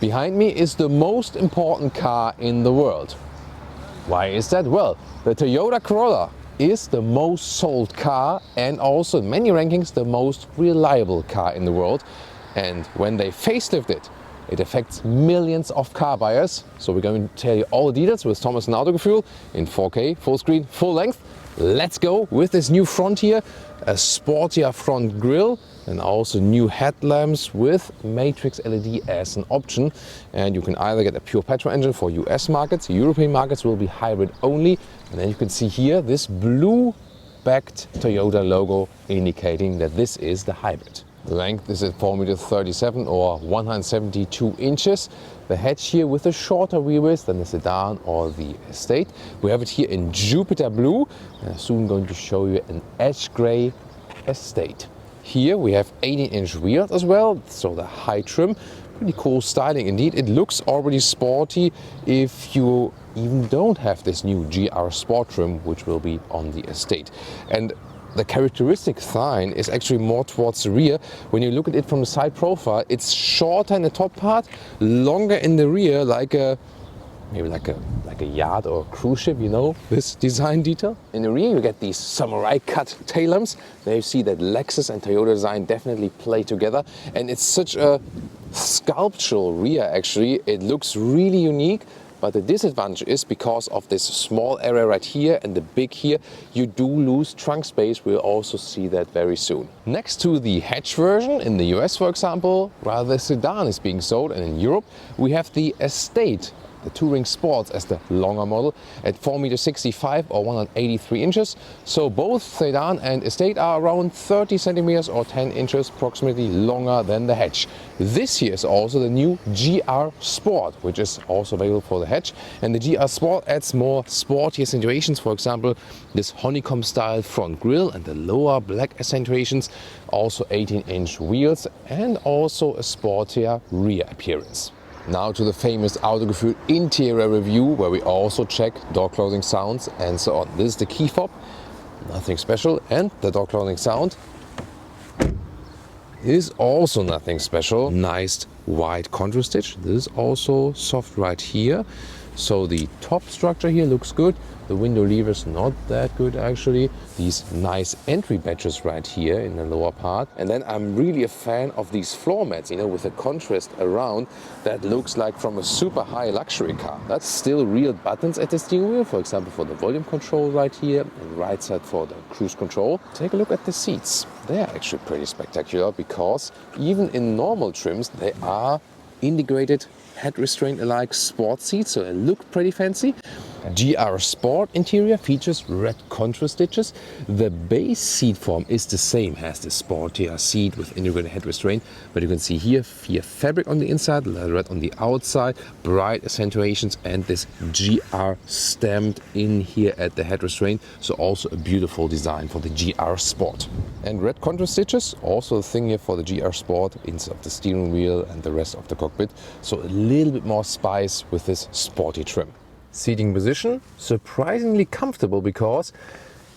Behind me is the most important car in the world. Why is that? Well, the Toyota Corolla is the most sold car and also in many rankings the most reliable car in the world. And when they facelift it, it affects millions of car buyers. So we're going to tell you all the details with Thomas Autogefühl in 4K, full screen, full length. Let's go with this new front here, a sportier front grille and also new headlamps with matrix LED as an option. And you can either get a pure petrol engine for US markets, European markets will be hybrid only. And then you can see here this blue backed Toyota logo indicating that this is the hybrid. The length is at 4.37 m or 172 inches. The hatch here with a shorter wheelbase than the sedan or the Estate. We have it here in Jupiter blue. I'm soon going to show you an ash grey Estate. Here we have 18-inch wheels as well, so the high trim. Pretty cool styling indeed. It looks already sporty if you even don't have this new GR Sport trim, which will be on the Estate. And the characteristic sign is actually more towards the rear. When you look at it from the side profile, it's shorter in the top part, longer in the rear, like a yacht or a cruise ship, you know, this design detail. In the rear you get these samurai cut tail lamps. There you see that Lexus and Toyota design definitely play together, and it's such a sculptural rear actually. It looks really unique. But the disadvantage is because of this small area right here and the big here, you do lose trunk space. We'll also see that very soon. Next to the hatch version in the US, for example, rather the sedan is being sold, and in Europe we have the Estate, the Touring Sports as the longer model at 4.65 m or 183 inches. So both sedan and Estate are around 30 centimeters or 10 inches approximately longer than the hatch. This here is also the new GR Sport, which is also available for the hatch. And the GR Sport adds more sportier accentuations, for example, this honeycomb style front grille and the lower black accentuations, also 18-inch wheels and also a sportier rear appearance. Now to the famous Autogefühl interior review, where we also check door closing sounds and so on. This is the key fob, nothing special, and the door closing sound is also nothing special. Nice white contour stitch. This is also soft right here. So the top structure here looks good. The window levers not that good actually. These nice entry badges right here in the lower part. And then I'm really a fan of these floor mats, you know, with a contrast around that looks like from a super high luxury car. That's still real buttons at the steering wheel, for example for the volume control right here and right side for the cruise control. Take a look at the seats. They're actually pretty spectacular because even in normal trims they are integrated head restraint alike sport seats, so they look pretty fancy. GR Sport interior features red contour stitches. The base seat form is the same, has the sportier seat with integrated head restraint, but you can see here fabric on the inside, leather red on the outside, bright accentuations and this GR stamped in here at the head restraint, so also a beautiful design for the GR Sport. And red contour stitches, also a thing here for the GR Sport inside of the steering wheel and the rest of the cockpit, so a little bit more spice with this sporty trim. Seating position, surprisingly comfortable because,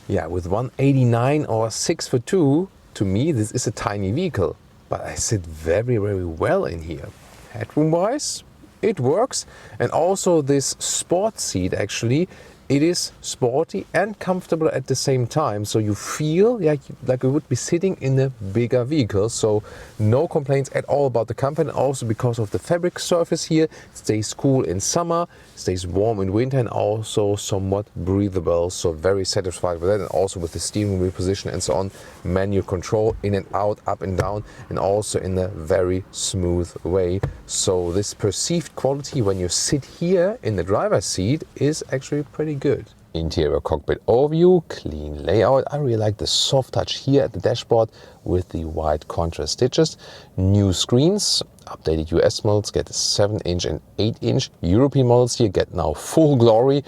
yeah, with 189 or 6'2", to me this is a tiny vehicle, but I sit very, very well in here. Headroom wise, it works, and also this sport seat actually, it is sporty and comfortable at the same time, so you feel like you would be sitting in a bigger vehicle. So no complaints at all about the comfort, and also because of the fabric surface here, it stays cool in summer, stays warm in winter, and also somewhat breathable, so very satisfied with that. And also with the steering wheel position and so on, manual control in and out, up and down, and also in a very smooth way. So this perceived quality when you sit here in the driver's seat is actually pretty good. Interior cockpit overview, clean layout. I really like the soft touch here at the dashboard with the white contrast stitches. New screens, updated US models get 7-inch and 8-inch. European models here get now full glory.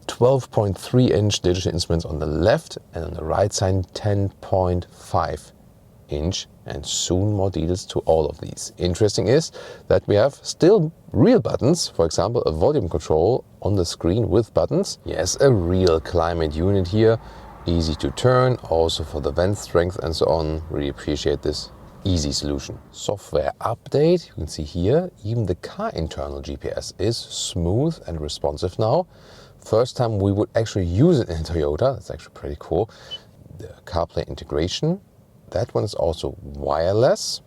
12.3-inch digital instruments on the left, and on the right side 10.5-inch, and soon more details to all of these. Interesting is that we have still real buttons, for example a volume control on the screen with buttons. Yes, a real climate unit here, easy to turn, also for the vent strength and so on. Really appreciate this easy solution. Software update, you can see here, even the car internal GPS is smooth and responsive now. First time we would actually use it in a Toyota, that's actually pretty cool. The CarPlay integration, that one is also wireless.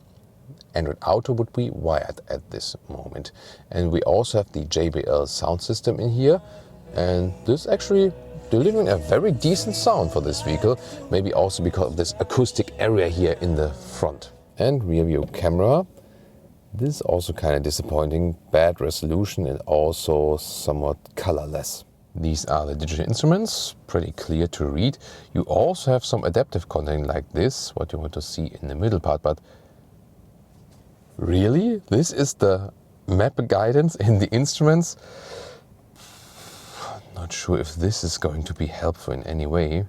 Android Auto would be wired at this moment. And we also have the JBL sound system in here. And this actually delivering a very decent sound for this vehicle, maybe also because of this acoustic area here in the front. And rear view camera, this is also kind of disappointing, bad resolution and also somewhat colorless. These are the digital instruments, pretty clear to read. You also have some adaptive content like this, what you want to see in the middle part, but really? This is the map guidance in the instruments? Not sure if this is going to be helpful in any way.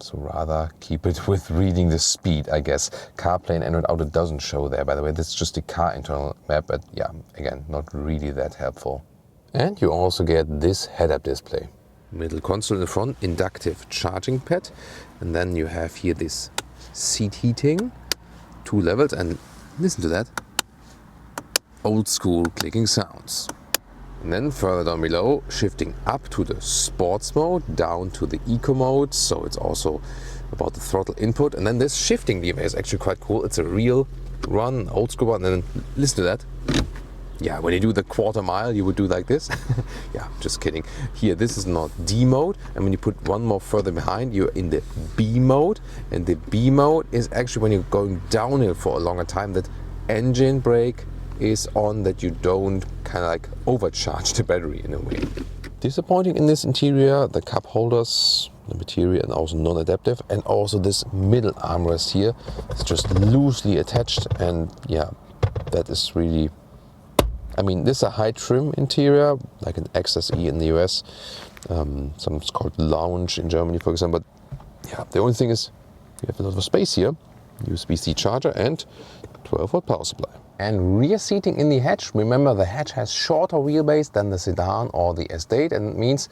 So rather keep it with reading the speed, I guess. CarPlay and Android Auto doesn't show there, by the way. This is just the car internal map, but yeah, again, not really that helpful. And you also get this head-up display. Middle console in the front, inductive charging pad. And then you have here this seat heating, 2 levels, and listen to that. Old school clicking sounds. And then further down below, shifting up to the sports mode, down to the eco mode. So it's also about the throttle input. And then this shifting lever is actually quite cool. It's a real run, old school one. And then listen to that. Yeah, when you do the quarter mile, you would do like this. Yeah, just kidding. Here, this is not D mode. And when you put one more further behind, you're in the B mode. And the B mode is actually when you're going downhill for a longer time, that engine brake is on, that you don't kind of like overcharge the battery in a way. Disappointing in this interior, the cup holders, the material and also non-adaptive, and also this middle armrest here is just loosely attached, and yeah, that is really, I mean, this is a high trim interior, like an XSE in the US, sometimes called Lounge in Germany, for example. But yeah, the only thing is you have a lot of space here, USB-C charger and 12-volt power supply. And rear seating in the hatch, remember the hatch has shorter wheelbase than the sedan or the estate, and it means,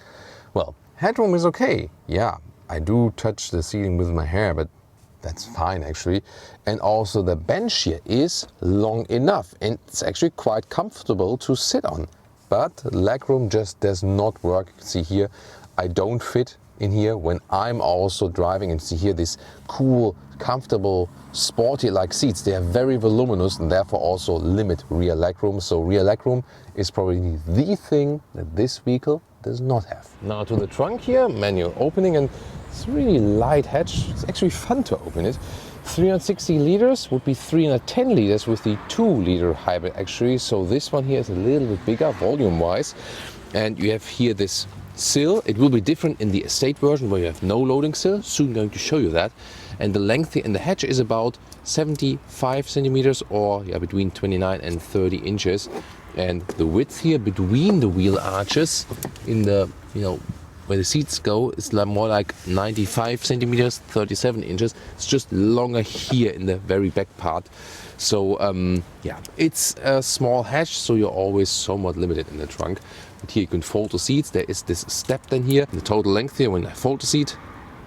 well, headroom is okay. Yeah, I do touch the seating with my hair, but that's fine actually. And also the bench here is long enough and it's actually quite comfortable to sit on. But legroom just does not work. You can see here, I don't fit in here when I'm also driving, and see here this cool, comfortable, sporty-like seats. They are very voluminous and therefore also limit rear legroom. So rear legroom is probably the thing that this vehicle does not have. Now to the trunk here, manual opening, and it's a really light hatch. It's actually fun to open it. 360 liters would be 310 liters with the 2-liter hybrid actually. So this one here is a little bit bigger volume-wise. And you have here this sill. It will be different in the estate version where you have no loading sill. Soon going to show you that. And the length in the hatch is about 75 centimeters, or yeah, between 29 and 30 inches. And the width here between the wheel arches in the, you know, where the seats go is more like 95 centimeters, 37 inches. It's just longer here in the very back part. So yeah, it's a small hatch, so you're always somewhat limited in the trunk. But here you can fold the seats. There is this step then here. The total length here when I fold the seat,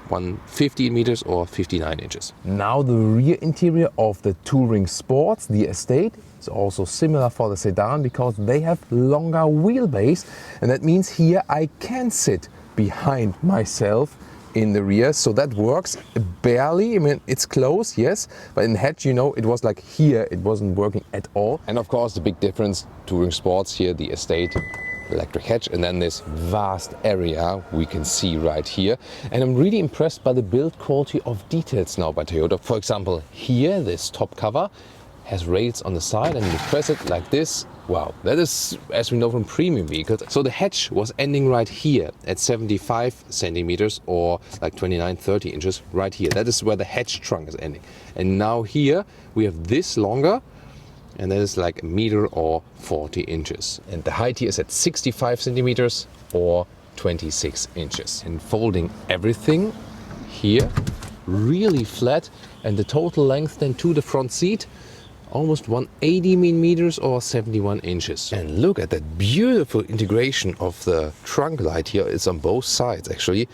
115 meters or 59 inches. Now the rear interior of the Touring Sports, the estate, is also similar for the sedan because they have longer wheelbase, and that means here I can sit behind myself in the rear, so that works barely. I mean, it's close, yes, but in the hatch, you know, it was like here, it wasn't working at all. And of course, the big difference, Touring Sports here, the estate, electric hatch, and then this vast area we can see right here. And I'm really impressed by the build quality of details now by Toyota. For example, here, this top cover has rails on the side, and you press it like this. Wow, that is, as we know from premium vehicles. So the hatch was ending right here at 75 centimeters or like 29, 30 inches right here. That is where the hatch trunk is ending. And now here we have this longer, and that is like a meter or 40 inches. And the height here is at 65 centimeters or 26 inches. And folding everything here, really flat, and the total length then to the front seat, almost 180 millimeters or 71 inches. And look at that beautiful integration of the trunk light here. It's on both sides actually.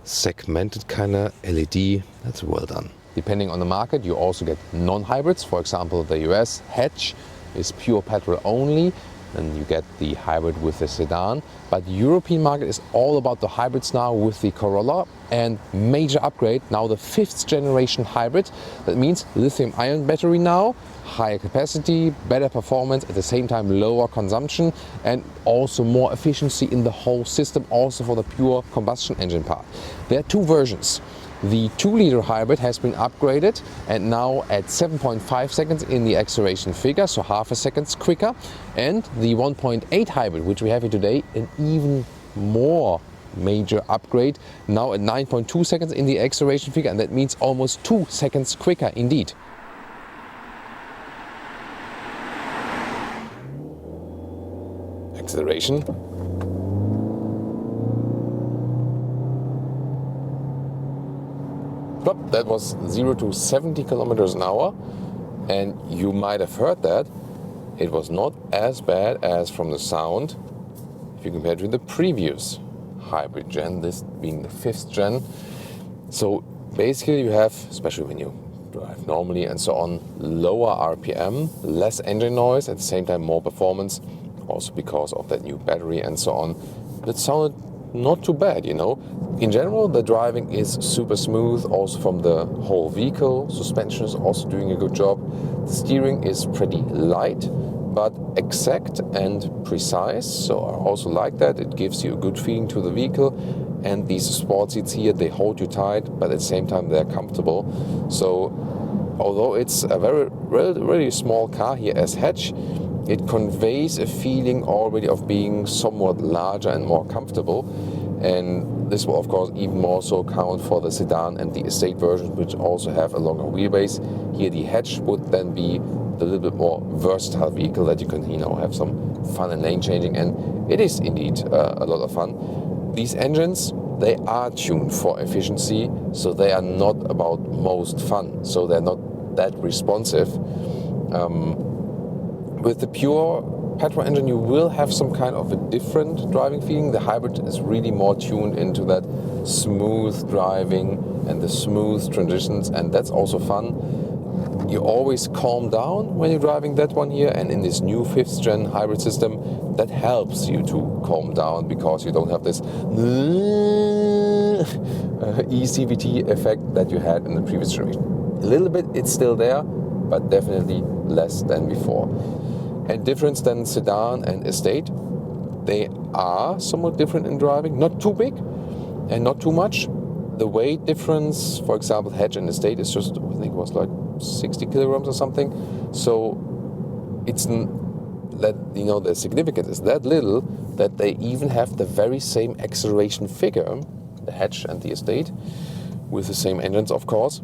Segmented kind of LED, that's well done. Depending on the market, you also get non-hybrids. For example, the US hatch is pure petrol only, and you get the hybrid with the sedan. But the European market is all about the hybrids now with the Corolla, and major upgrade, now the 5th generation hybrid. That means lithium-ion battery now, higher capacity, better performance, at the same time lower consumption, and also more efficiency in the whole system, also for the pure combustion engine part. There are 2 versions. The 2-liter hybrid has been upgraded and now at 7.5 seconds in the acceleration figure, so half a second quicker. And the 1.8 hybrid, which we have here today, an even more major upgrade, now at 9.2 seconds in the acceleration figure, and that means almost 2 seconds quicker indeed. Acceleration. That was 0 to 70 kilometers an hour, and you might have heard that it was not as bad as from the sound if you compare it with the previous hybrid gen, this being the 5th gen. So basically you have, especially when you drive normally and so on, lower RPM, less engine noise, at the same time more performance, also because of that new battery and so on. But it sounded not too bad, you know. In general, the driving is super smooth, also from the whole vehicle. Suspension is also doing a good job. The steering is pretty light, but exact and precise. So I also like that. It gives you a good feeling to the vehicle. And these sport seats here, they hold you tight, but at the same time they're comfortable. So although it's a really small car here as hatch, it conveys a feeling already of being somewhat larger and more comfortable. And this will of course even more so count for the sedan and the estate versions, which also have a longer wheelbase. Here the hatch would then be the little bit more versatile vehicle that you can, you know, have some fun and lane changing, and it is indeed a lot of fun. These engines, they are tuned for efficiency, so they are not about most fun, so they're not that responsive. With the pure petrol engine, you will have some kind of a different driving feeling. The hybrid is really more tuned into that smooth driving and the smooth transitions, and that's also fun. You always calm down when you're driving that one here, and in this new 5th gen hybrid system, that helps you to calm down because you don't have this ECVT effect that you had in the previous generation. A little bit, it's still there, but definitely less than before. And difference than sedan and estate, they are somewhat different in driving, not too big and not too much. The weight difference, for example, hatch and estate is just, I think it was like 60 kilograms or something. So it's that, you know, the significance is that little that they even have the very same acceleration figure, the hatch and the estate, with the same engines, of course.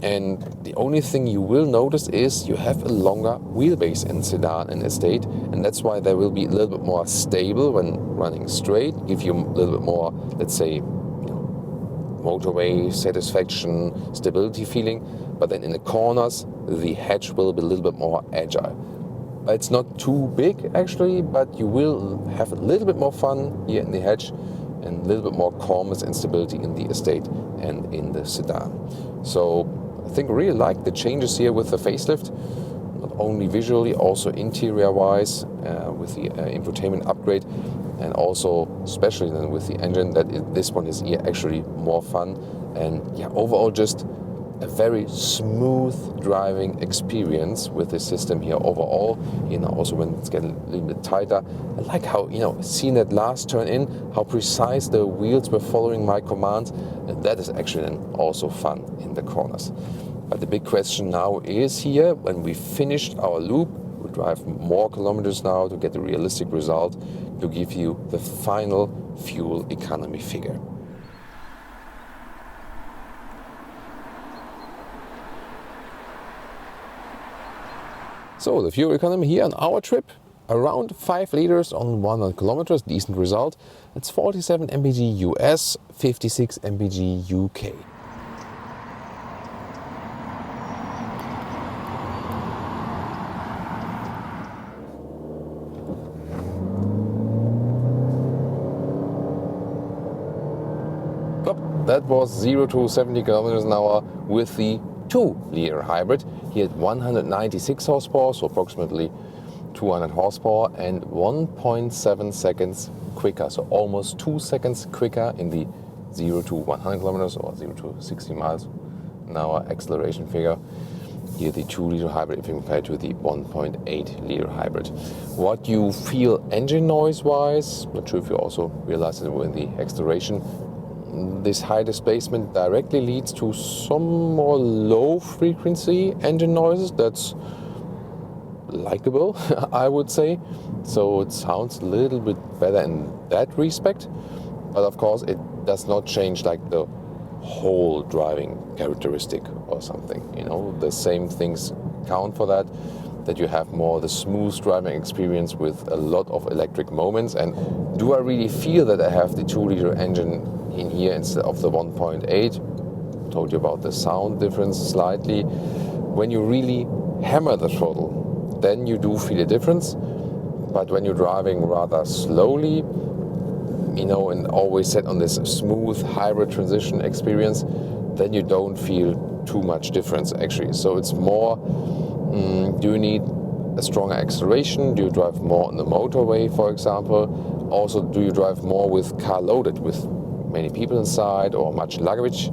And the only thing you will notice is you have a longer wheelbase in sedan and estate, and that's why they will be a little bit more stable when running straight, give you a little bit more, let's say, you know, motorway satisfaction, stability feeling. But then in the corners, the hatch will be a little bit more agile. But it's not too big actually, but you will have a little bit more fun here in the hatch and a little bit more calmness and stability in the estate and in the sedan. So I think I really like the changes here with the facelift, not only visually, also interior-wise, with the infotainment upgrade, and also especially then with the engine, that this one is here actually more fun, and yeah, overall just a very smooth driving experience with this system here overall. You know, also when it's getting a little bit tighter, I like how, you know, seeing that last turn in, how precise the wheels were following my commands, and that is actually then also fun in the corners. But the big question now is here, when we finished our loop, we drive more kilometers now to get a realistic result, to give you the final fuel economy figure. So the fuel economy here on our trip, around 5 liters on 100 kilometers, decent result. It's 47 mpg US, 56 mpg UK. That was 0 to 70 kilometers an hour with the 2-liter hybrid. He had 196 horsepower, so approximately 200 horsepower, and 1.7 seconds quicker, so almost 2 seconds quicker in the 0 to 100 kilometers or 0 to 60 miles an hour acceleration figure. Here the 2-liter hybrid if you compare to the 1.8-liter hybrid. What you feel engine noise-wise, not sure if you also realize it in the acceleration, this high displacement directly leads to some more low-frequency engine noises. That's likable, I would say. So it sounds a little bit better in that respect. But of course, it does not change like the whole driving characteristic or something. You know, the same things count for that you have more the smooth driving experience with a lot of electric moments. And do I really feel that I have the 2-liter engine in here instead of the 1.8? Told you about the sound difference slightly. When you really hammer the throttle, then you do feel a difference. But when you're driving rather slowly, you know, and always set on this smooth hybrid transition experience, then you don't feel too much difference actually. So it's more, do you need a stronger acceleration? Do you drive more on the motorway, for example? Also, do you drive more with car loaded, with many people inside or much luggage?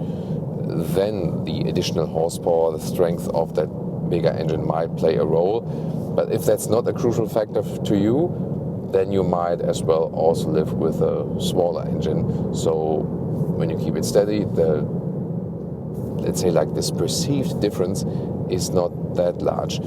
Then the additional horsepower, the strength of that bigger engine might play a role. But if that's not a crucial factor to you, then you might as well also live with a smaller engine. So when you keep it steady, the, let's say like this perceived difference is not that large.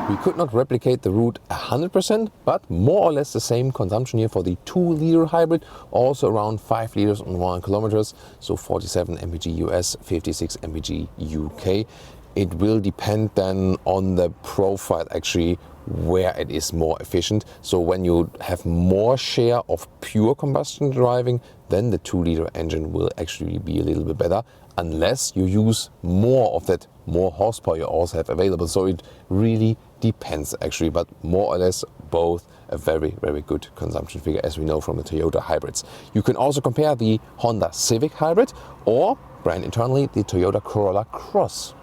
We could not replicate the route 100%, but more or less the same consumption here for the 2-liter hybrid, also around 5 liters on 1 kilometers, so 47 mpg US, 56 mpg UK. It will depend then on the profile actually where it is more efficient. So when you have more share of pure combustion driving, then the 2-liter engine will actually be a little bit better, unless you use more of that more horsepower you also have available. So it really depends actually, but more or less both a very, very good consumption figure, as we know from the Toyota hybrids. You can also compare the Honda Civic hybrid or brand internally the Toyota Corolla Cross.